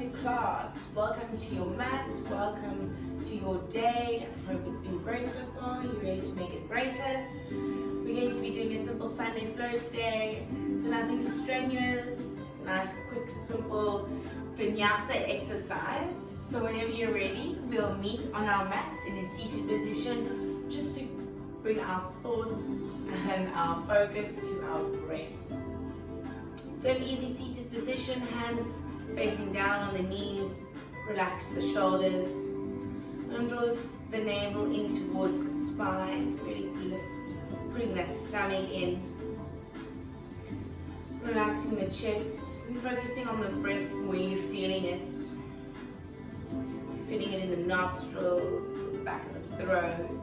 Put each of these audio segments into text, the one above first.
to class. Welcome to your mat, welcome to your day. I hope it's been great so far. You're ready to make it greater. We're going to be doing a simple Sunday flow today, so nothing too strenuous. Nice, quick, simple vinyasa exercise. So whenever you're ready, we'll meet on our mat in a seated position just to bring our thoughts and our focus to our breath. So an easy seated position, hands facing down on the knees, relax the shoulders, and draw the navel in towards the spine, so really putting that stomach in, relaxing the chest, and focusing on the breath where you're feeling it. Feeling it in the nostrils, the back of the throat,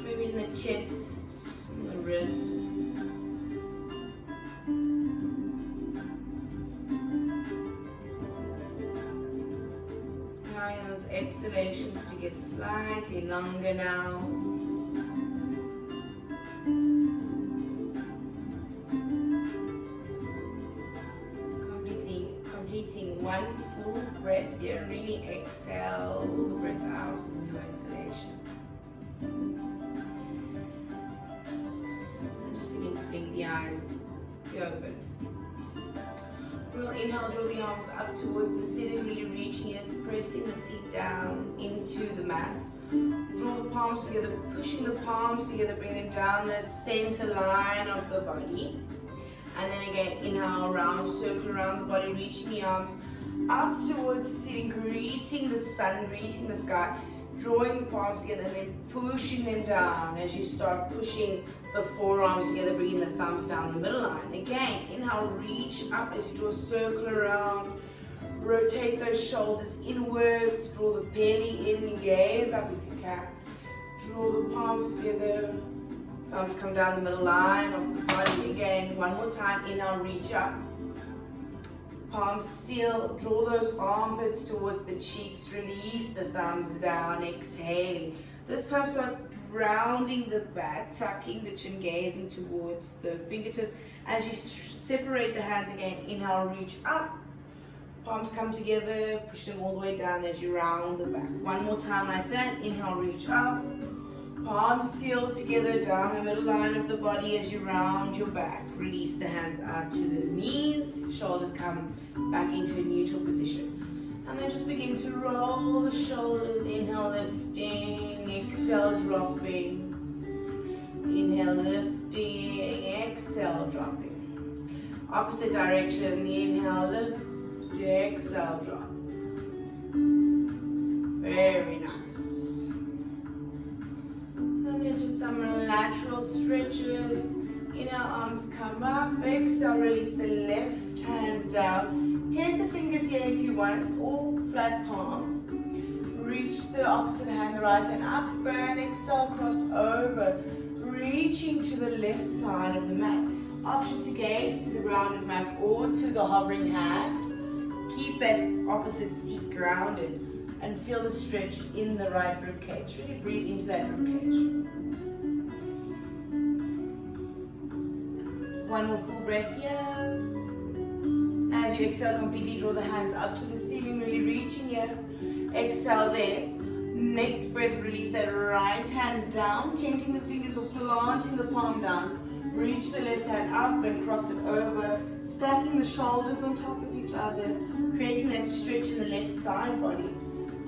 maybe in the chest, and the ribs. Allowing those exhalations to get slightly longer now. Completing one full breath here. Really exhale the breath out with your exhalation. And just begin to blink the eyes to open. We'll inhale, draw the arms up towards the ceiling, really reaching it, pressing the seat down into the mat. Draw the palms together, pushing the palms together, bring them down the center line of the body. And then again, inhale, round, circle around the body, reaching the arms up towards the ceiling, greeting the sun, greeting the sky, drawing the palms together and then pushing them down as you start pushing the forearms together, bringing the thumbs down the middle line. Again, inhale, reach up as you draw a circle around, rotate those shoulders inwards, draw the belly in, gaze up if you can. Draw the palms together, thumbs come down the middle line of the body. Again, one more time, inhale, reach up. Palms seal, draw those armpits towards the cheeks, release the thumbs down, exhaling. This time start rounding the back, tucking the chin, gazing towards the fingertips. As you separate the hands again, inhale, reach up. Palms come together, push them all the way down as you round the back. One more time like that, inhale, reach up. Palms seal together down the middle line of the body as you round your back. Release the hands out to the knees, shoulders come back into a neutral position. And then just begin to roll the shoulders, inhale, lifting, exhale, dropping. Inhale, lifting, exhale, dropping. Opposite direction, inhale, lift, exhale, drop. Very nice. And then just some lateral stretches. Inhale, arms come up, exhale, release the left hand down. Take the fingers here if you want, or flat palm. Reach the opposite hand, the right hand up, and exhale, cross over. Reaching to the left side of the mat. Option to gaze to the grounded mat or to the hovering hand. Keep that opposite seat grounded and feel the stretch in the right rib cage. Really breathe into that rib cage. One more full breath here. As you exhale, completely draw the hands up to the ceiling, really reaching here. Exhale there. Next breath, release that right hand down, tenting the fingers or planting the palm down. Reach the left hand up and cross it over, stacking the shoulders on top of each other, creating that stretch in the left side body.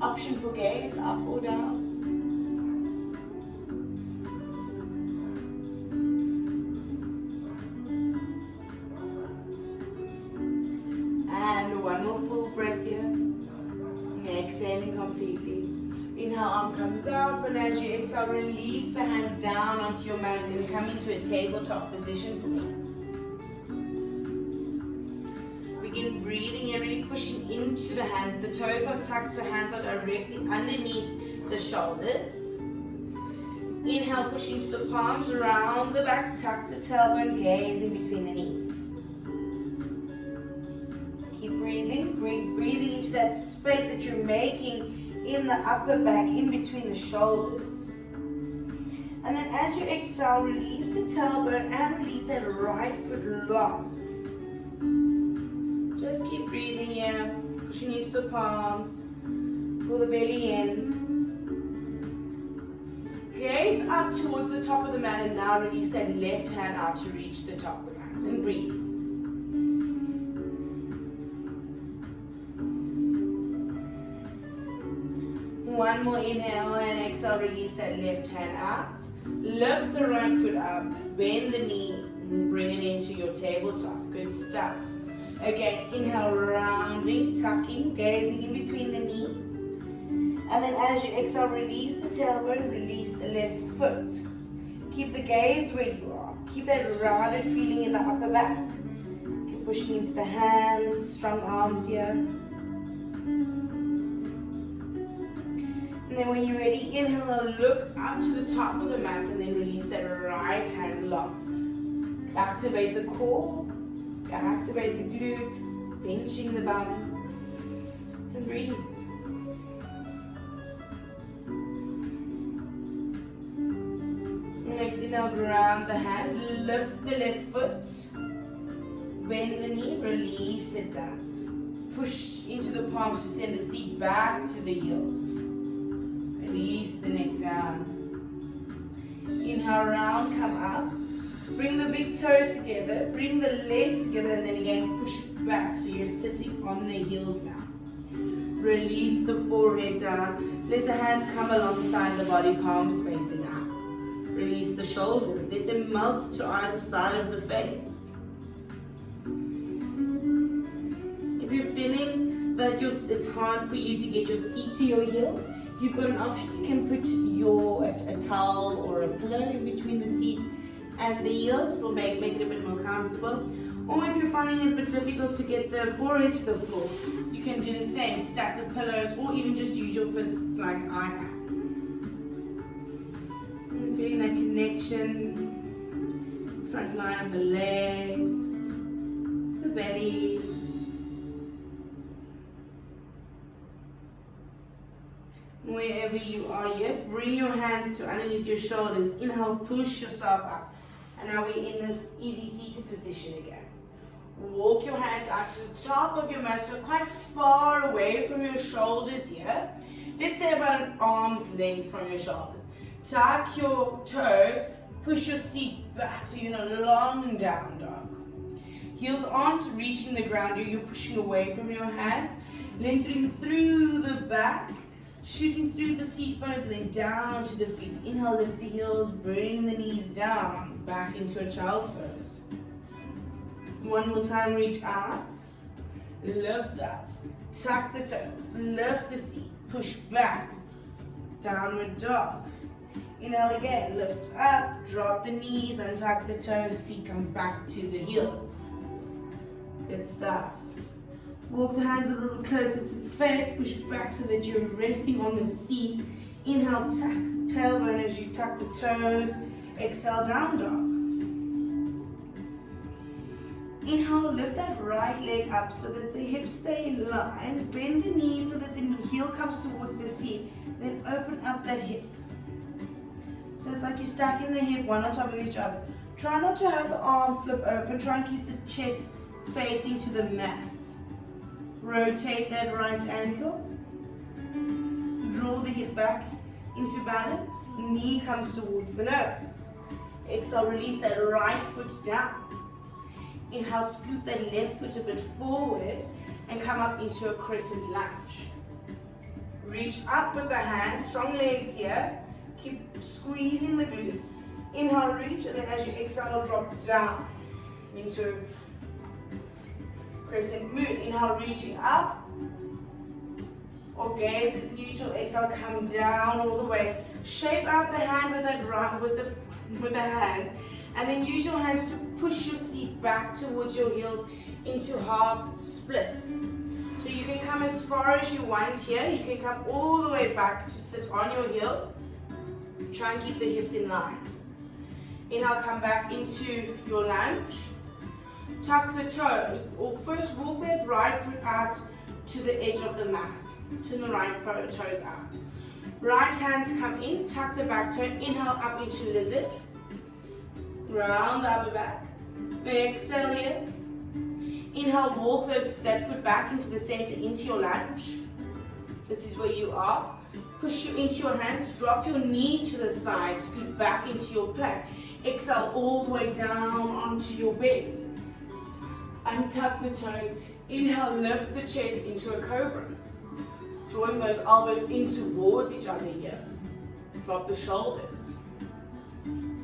Option for gaze, up or down. And one more full breath here. Exhaling completely. Inhale, arm comes up, and as you exhale, release the hands down onto your mat and come into a tabletop position for me. Begin breathing here, really pushing into the hands. The toes are tucked, so hands are directly underneath the shoulders. Inhale, push into the palms, around the back, tuck the tailbone, gaze in between the knees. Keep breathing, breathing into that space that you're making in the upper back, in between the shoulders. And then as you exhale, release the tailbone and release that right foot long. reaching into the palms. Pull the belly in. Gaze up towards the top of the mat and now release that left hand out to reach the top of the mat and breathe. One more inhale and exhale, release that left hand out. Lift the right foot up, bend the knee, and bring it into your tabletop. Good stuff. Again, inhale, rounding, tucking, gazing in between the knees. And then as you exhale, release the tailbone, release the left foot. Keep the gaze where you are. Keep that rounded feeling in the upper back. Keep pushing into the hands, strong arms here. And then when you're ready, inhale, look up to the top of the mat and then release that right hand lock. Activate the core, activate the glutes, pinching the bum, and breathe. Next, inhale, ground the hand, lift the left foot, bend the knee, release it down. Push into the palms to send the seat back to the heels. Release the neck down. Inhale, round, come up. Bring the big toes together, bring the legs together, and then again push back so you're sitting on the heels now. Release the forehead down. Let the hands come alongside the body, palms facing out. Release the shoulders, let them melt to either side of the face. If you're feeling that it's hard for you to get your seat to your heels, you've got an option. You can put a towel or a pillow in between the seats and the heels will make it a bit more comfortable. Or if you're finding it a bit difficult to get the forehead to the floor, you can do the same. Stack the pillows or even just use your fists like I am. And feeling that connection, front line of the legs, the belly. Wherever you are here, bring your hands to underneath your shoulders. Inhale, push yourself up. And now we're in this easy seated position again. Walk your hands out to the top of your mat, so quite far away from your shoulders here. Let's say about an arm's length from your shoulders. Tuck your toes, push your seat back so you're in a long down dog. Heels aren't reaching the ground, you're pushing away from your hands, lengthening through the back, shooting through the seat bones and then down to the feet. Inhale, lift the heels, bring the knees down, back into a child's pose. One more time, reach out, lift up, tuck the toes, lift the seat, push back, downward dog. Inhale again, lift up, drop the knees, untuck the toes, seat comes back to the heels. Good stuff. Walk the hands a little closer to the face, push back so that you're resting on the seat. Inhale, tuck the tailbone as you tuck the toes. Exhale, down dog. Inhale, lift that right leg up so that the hips stay in line. Bend the knee so that the heel comes towards the seat. Then open up that hip. So it's like you're stacking the hip one on top of each other. Try not to have the arm flip open. Try and keep the chest facing to the mat. Rotate that right ankle. Draw the hip back into balance. Knee comes towards the nose. Exhale, release that right foot down. Inhale, scoot that left foot a bit forward and come up into a crescent lunge. Reach up with the hands, strong legs here. Keep squeezing the glutes. Inhale, reach, and then as you exhale, drop down into crescent moon. Inhale, reaching up. Or gaze is neutral. Exhale, come down all the way. Shape out the hand with that right with the hands, and then use your hands to push your seat back towards your heels into half splits. So you can come as far as you want here. You can come all the way back to sit on your heel. Try and keep the hips in line. Inhale, come back into your lunge. Tuck the toes, or first walk that right foot out to the edge of the mat. Turn the right toes out. Right hands come in, tuck the back toe, inhale up into lizard. Round the upper back. Exhale here. Inhale, walk that foot back into the center, into your lunge. This is where you are. Push you into your hands, drop your knee to the side, scoot back into your plank. Exhale all the way down onto your belly. Untuck the toes. Inhale, lift the chest into a cobra. Drawing those elbows in towards each other here. Drop the shoulders.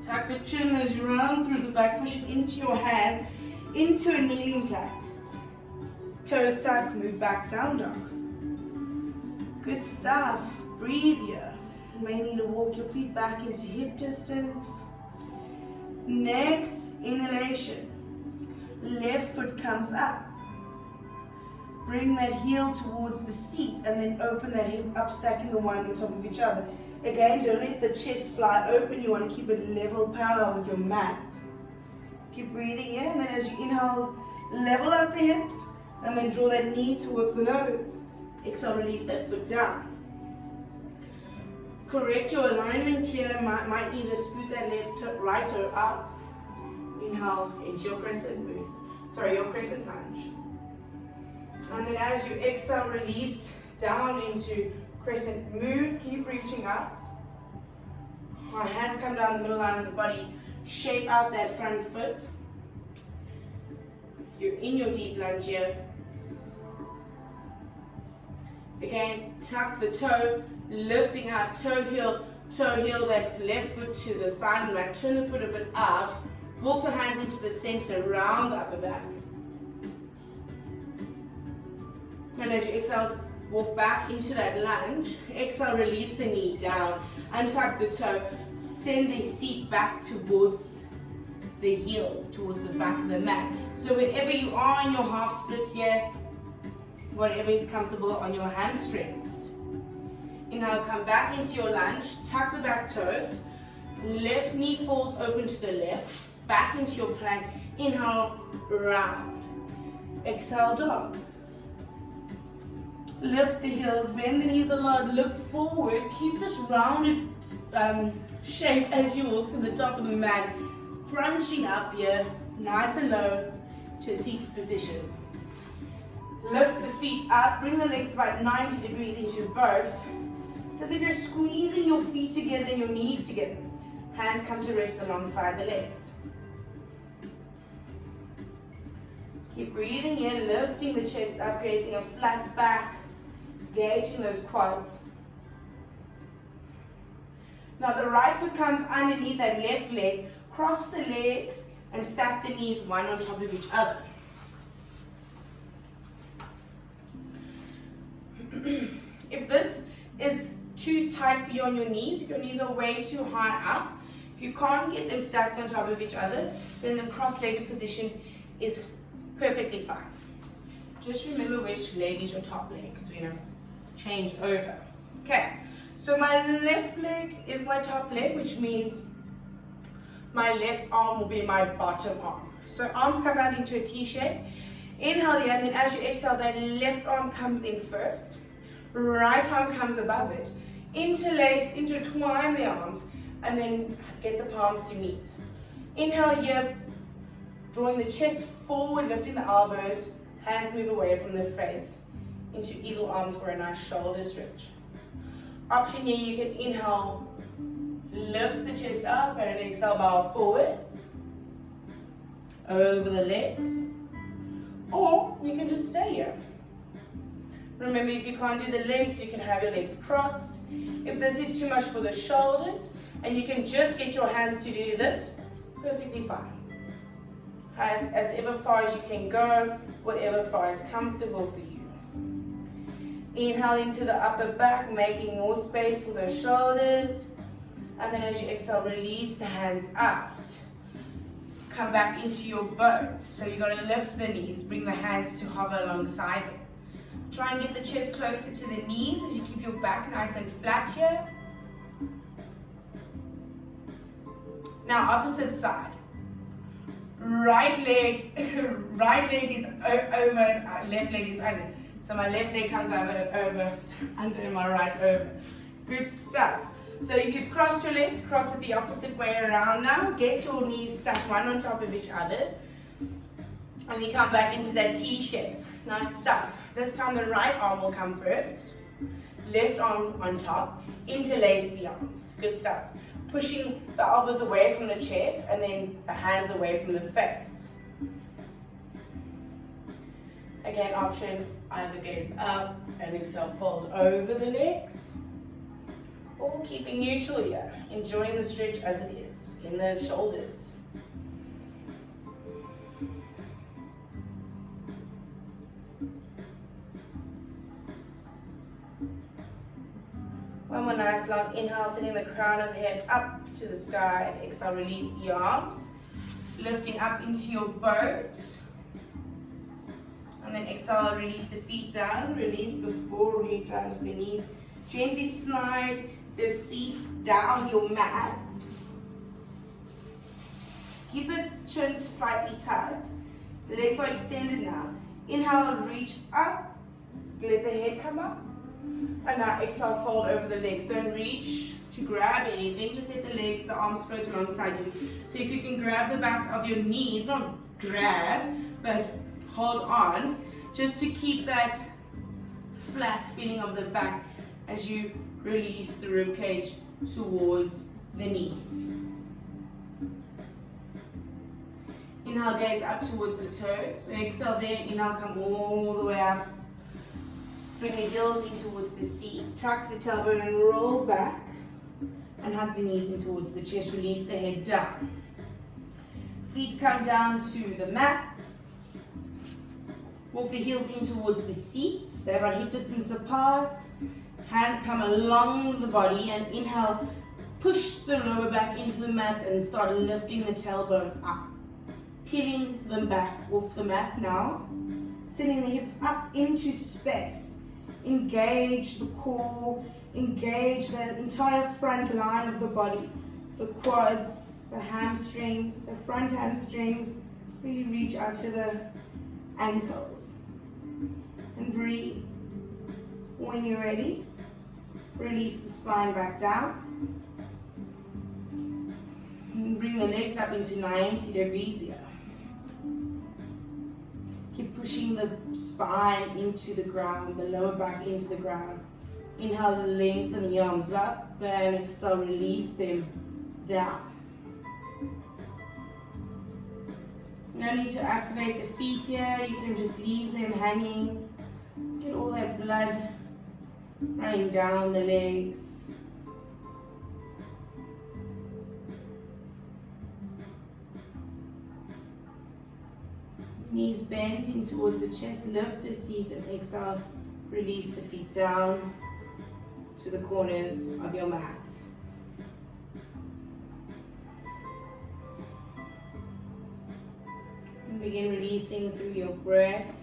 Tuck the chin as you round through the back, push it into your hands, into a kneeling plank. Toes tuck, move back down dog. Good stuff. Breathe here. You may need to walk your feet back into hip distance. Next inhalation. Left foot comes up. Bring that heel towards the seat and then open that hip up, stacking the one on top of each other. Again, don't let the chest fly open. You want to keep it level, parallel with your mat. Keep breathing in, and then as you inhale, level out the hips, and then draw that knee towards the nose. Exhale, release that foot down. Correct your alignment here. Might need to scoot that right toe up. Inhale into your crescent move. Your crescent lunge. And then as you exhale, release down into crescent move. Keep reaching up. Our hands come down the middle line of the body. Shape out that front foot. You're in your deep lunge here. Again, tuck the toe, lifting out, toe heel, that left foot to the side of the mat. Turn the foot a bit out. Walk the hands into the center, round the upper back. And as you exhale, walk back into that lunge. Exhale, release the knee down. Untuck the toe. Send the seat back towards the heels, towards the back of the mat. So wherever you are in your half splits here, whatever is comfortable on your hamstrings. Inhale, come back into your lunge. Tuck the back toes. Left knee falls open to the left. Back into your plank. Inhale, round. Exhale, dog. Lift the heels, bend the knees a lot, look forward. Keep this rounded shape as you walk to the top of the mat. Crunching up here, nice and low to a seated position. Lift the feet up, bring the legs about 90 degrees into boat. It's as if you're squeezing your feet together and your knees together. Hands come to rest alongside the legs. Keep breathing in, lifting the chest up, creating a flat back, engaging those quads. Now the right foot comes underneath that left leg, cross the legs and stack the knees one on top of each other. If this is too tight for you on your knees, if your knees are way too high up, if you can't get them stacked on top of each other, then the cross-legged position is perfectly fine. Just remember which leg is your top leg, because we're going to change over. Okay, so my left leg is my top leg, which means my left arm will be my bottom arm. So arms come out into a T shape. Inhale here, and then as you exhale, that left arm comes in first. Right arm comes above it. Interlace, intertwine the arms, and then get the palms to meet. Inhale here, drawing the chest forward, lifting the elbows, hands move away from the face into eagle arms for a nice shoulder stretch. Option here, you can inhale, lift the chest up, and exhale, bow forward, over the legs, or you can just stay here. Remember, if you can't do the legs, you can have your legs crossed. If this is too much for the shoulders, and you can just get your hands to do this, perfectly fine. Hands as ever far as you can go, whatever far is comfortable for you. Inhale into the upper back, making more space for those shoulders. And then as you exhale, release the hands out. Come back into your boat. So you've got to lift the knees, bring the hands to hover alongside them. Try and get the chest closer to the knees as you keep your back nice and flat here. Now opposite side. Right leg is over, left leg is under. So my left leg comes over, under my right over. Good stuff. So if you've crossed your legs, cross it the opposite way around now. Get your knees stacked one on top of each other. And you come back into that T shape. Nice stuff. This time the right arm will come first. Left arm on top. Interlace the arms. Good stuff. Pushing the elbows away from the chest and then the hands away from the face. Again, option, either gaze up and exhale, fold over the legs. Or keeping neutral here. Enjoying the stretch as it is in those shoulders. One more nice long inhale, sending the crown of the head up to the sky. Exhale, release the arms. Lifting up into your boat. And then exhale, release the feet down. Release the forehead down to the knees. Gently slide the feet down your mat. Keep the chin slightly tucked. The legs are extended now. Inhale, reach up. Let the head come up. And now exhale, fold over the legs. Don't reach to grab anything. Just let the legs, the arms float alongside you. So if you can grab the back of your knees, not grab, but hold on, just to keep that flat feeling of the back as you release the rib cage towards the knees. Inhale, gaze up towards the toes. So exhale there, inhale, come all the way up. Bring the heels in towards the seat. Tuck the tailbone and roll back. And hug the knees in towards the chest. Release the head down. Feet come down to the mat. Walk the heels in towards the seat. They're about hip distance apart. Hands come along the body. And inhale, push the lower back into the mat and start lifting the tailbone up. Peeling them back off the mat now. Sending the hips up into space. Engage the core, engage the entire front line of the body. The quads, the hamstrings, the front hamstrings. Really reach out to the ankles. And breathe. When you're ready, release the spine back down. And bring the legs up into 90 degrees here. Keep pushing the spine into the ground, the lower back into the ground. Inhale, lengthen the arms up, and exhale, release them down. No need to activate the feet here, you can just leave them hanging. Get all that blood running down the legs. Knees bend in towards the chest, lift the seat and exhale, release the feet down to the corners of your mat. And begin releasing through your breath.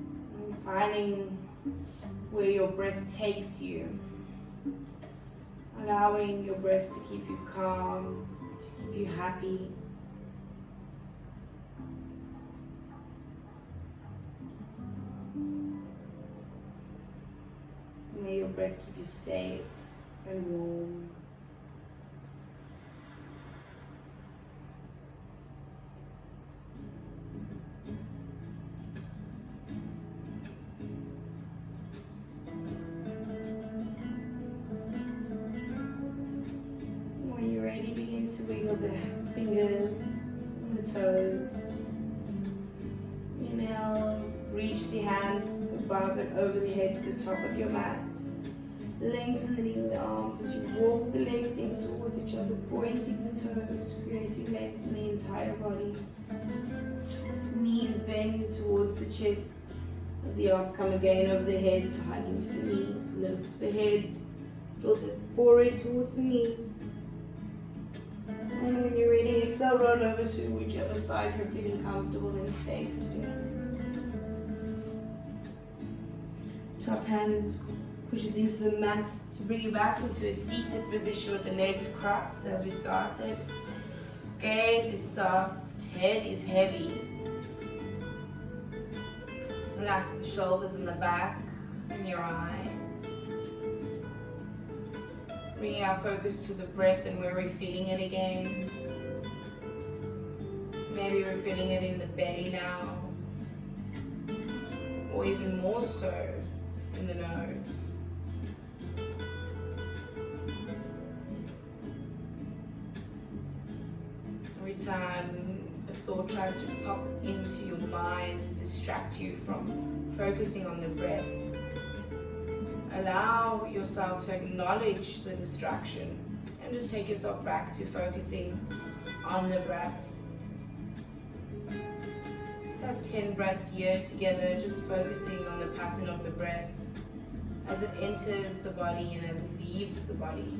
And finding where your breath takes you. Allowing your breath to keep you calm, to keep you happy. May your breath keep you safe and warm. Wiggle the fingers and the toes. Inhale, reach the hands above and over the head to the top of your mat. Lengthening the arms as you walk the legs in towards each other, pointing the toes, creating length in the entire body. Knees bend towards the chest as the arms come again over the head to hug into the knees. Lift the head, draw the forehead towards the knees. And when you're ready, exhale, roll over to whichever side you're feeling comfortable and safe to. Top hand pushes into the mat to bring you back into a seated position with the legs crossed as we started. Gaze is soft, head is heavy. Relax the shoulders and the back and your eyes. Bringing our focus to the breath and where we're feeling it again. Maybe we're feeling it in the belly now, or even more so in the nose. Every time a thought tries to pop into your mind and distract you from focusing on the breath, allow yourself to acknowledge the distraction and just take yourself back to focusing on the breath. Let's have 10 breaths here together, just focusing on the pattern of the breath as it enters the body and as it leaves the body.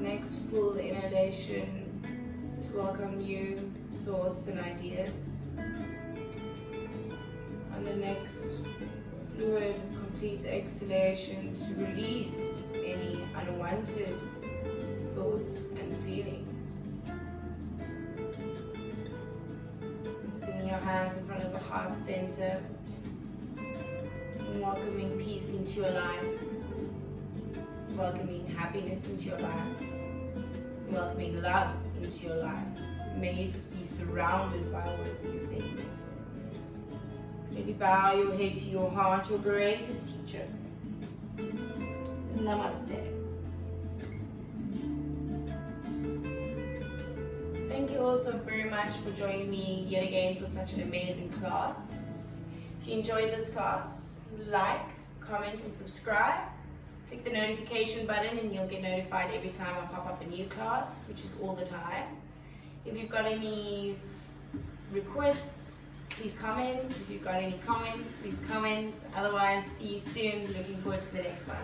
Next full inhalation to welcome new thoughts and ideas, and the next fluid, complete exhalation to release any unwanted thoughts and feelings. And sitting your hands in front of the heart center and welcoming peace into your life. Welcoming happiness into your life, welcoming love into your life. May you be surrounded by all of these things. Really bow your head to your heart, your greatest teacher. Namaste. Thank you all so very much for joining me yet again for such an amazing class. If you enjoyed this class, like, comment and subscribe. Click the notification button and you'll get notified every time I pop up a new class, which is all the time. If you've got any requests, please comment. If you've got any comments, please comment. Otherwise, see you soon. Looking forward to the next one.